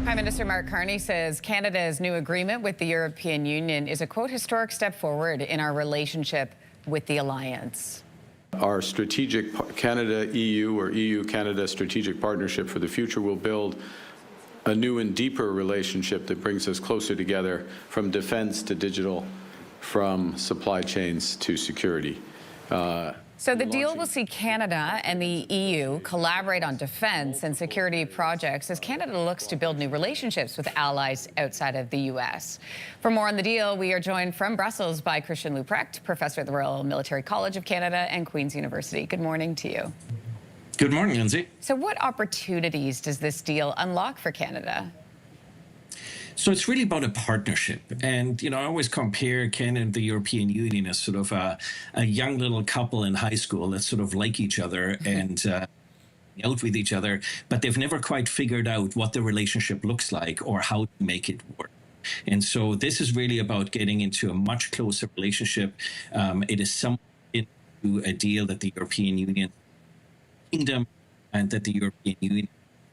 Prime Minister Mark Carney says Canada's new agreement with the European Union is a, quote, historic step forward in our relationship with the alliance. Our strategic Canada-EU or EU-Canada strategic partnership for the future will build a new and deeper relationship that brings us closer together, from defense to digital, from supply chains to security. So the deal will see Canada and the EU collaborate on defense and security projects as Canada looks to build new relationships with allies outside of the U.S. For more on the deal, we are joined from Brussels by Christian Leuprecht, professor at the Royal Military College of Canada and Queen's University. Good morning to you. Good morning, Lindsay. So what opportunities does this deal unlock for Canada? So it's really about a partnership. And, I always compare Canada and the European Union as sort of a young little couple in high school that sort of like each other and out with each other, but they've never quite figured out what the relationship looks like or how to make it work. And so this is really about getting into a much closer relationship. It is somewhat into a deal that the European Union Kingdom and that the European Union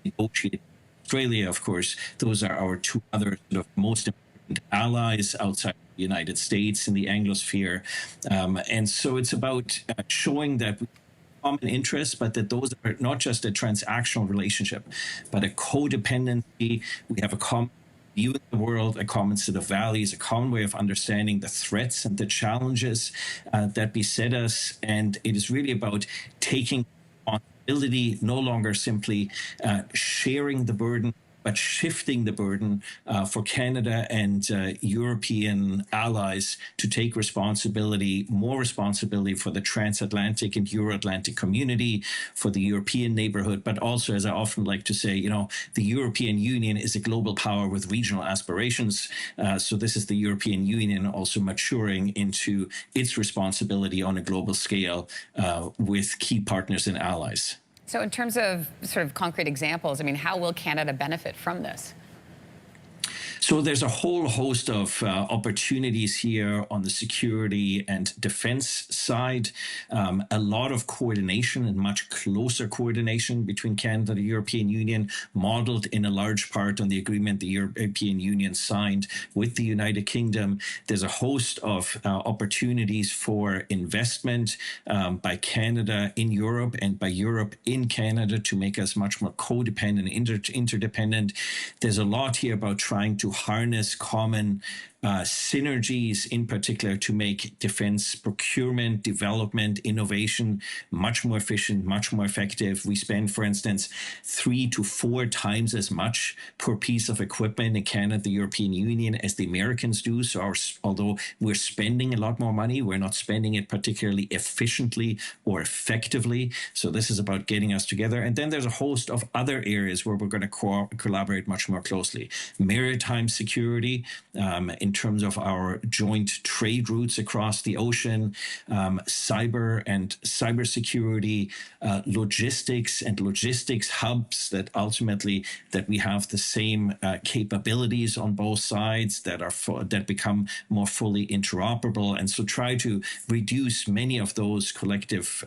negotiated. Australia, of course, those are our two other sort of most important allies outside the United States in the Anglosphere. And so it's about showing that we have common interests, but that those are not just a transactional relationship, but a codependency. We have a common view of the world, a common set of values, a common way of understanding the threats and the challenges that beset us. And it is really about taking responsibility, no longer simply sharing the burden, but shifting the burden for Canada and European allies to take more responsibility for the transatlantic and Euro-Atlantic community, for the European neighborhood, but also, as I often like to say, the European Union is a global power with regional aspirations. So this is the European Union also maturing into its responsibility on a global scale with key partners and allies. So in terms of sort of concrete examples, how will Canada benefit from this? So there's a whole host of opportunities here on the security and defense side. A lot of coordination and much closer coordination between Canada and the European Union, modeled in a large part on the agreement the European Union signed with the United Kingdom. There's a host of opportunities for investment by Canada in Europe and by Europe in Canada to make us much more codependent, interdependent. There's a lot here about trying to harness common synergies, in particular to make defense procurement, development, innovation much more efficient, much more effective. We spend, for instance, 3 to 4 times as much per piece of equipment in Canada, the European Union, as the Americans do. So although we're spending a lot more money, we're not spending it particularly efficiently or effectively. So this is about getting us together. And then there's a host of other areas where we're going to collaborate much more closely. Maritime security, in terms of our joint trade routes across the ocean, cyber and cybersecurity, logistics and logistics hubs, that ultimately that we have the same capabilities on both sides that become more fully interoperable, and so try to reduce many of those collective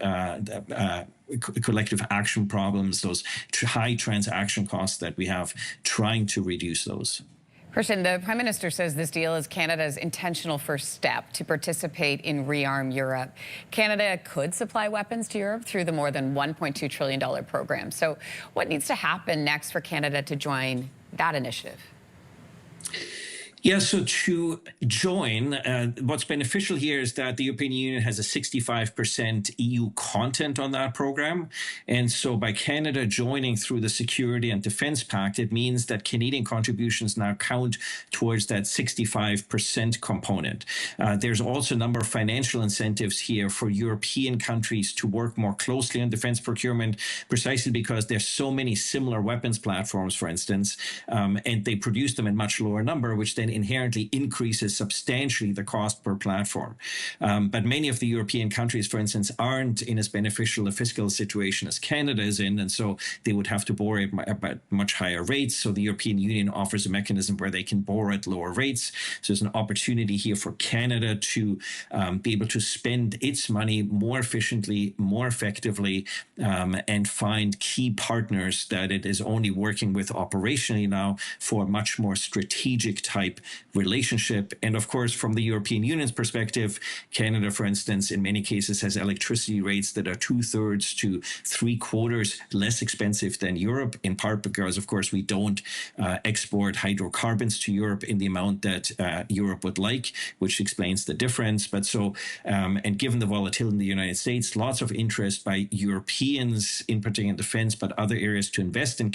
action problems, those high transaction costs that we have, trying to reduce those. Christian, the Prime Minister says this deal is Canada's intentional first step to participate in Rearm Europe. Canada could supply weapons to Europe through the more than $1.2 trillion program. So what needs to happen next for Canada to join that initiative? Yeah, so to join, what's beneficial here is that the European Union has a 65% EU content on that program. And so by Canada joining through the Security and Defence Pact, it means that Canadian contributions now count towards that 65% component. There's also a number of financial incentives here for European countries to work more closely on defence procurement, precisely because there's so many similar weapons platforms, for instance, and they produce them in much lower number, which then and inherently increases substantially the cost per platform. But many of the European countries, for instance, aren't in as beneficial a fiscal situation as Canada is in, and so they would have to borrow at much higher rates. So the European Union offers a mechanism where they can borrow at lower rates. So there's an opportunity here for Canada to be able to spend its money more efficiently, more effectively, and find key partners that it is only working with operationally now for a much more strategic type relationship. And of course, from the European Union's perspective, Canada, for instance, in many cases has electricity rates that are 2/3 to 3/4 less expensive than Europe, in part because, of course, we don't export hydrocarbons to Europe in the amount that Europe would like, which explains the difference. But so, and given the volatility in the United States, lots of interest by Europeans, in particular in defense, but other areas to invest in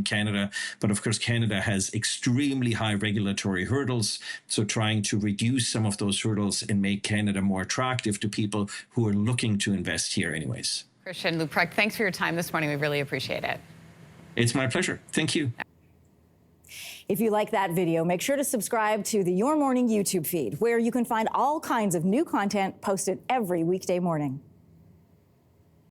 Canada. But of course, Canada has extremely high regulatory hurdles. So trying to reduce some of those hurdles and make Canada more attractive to people who are looking to invest here anyways. Christian Leuprecht, thanks for your time this morning. We really appreciate it. It's my pleasure. Thank you. If you like that video, make sure to subscribe to the Your Morning YouTube feed, where you can find all kinds of new content posted every weekday morning.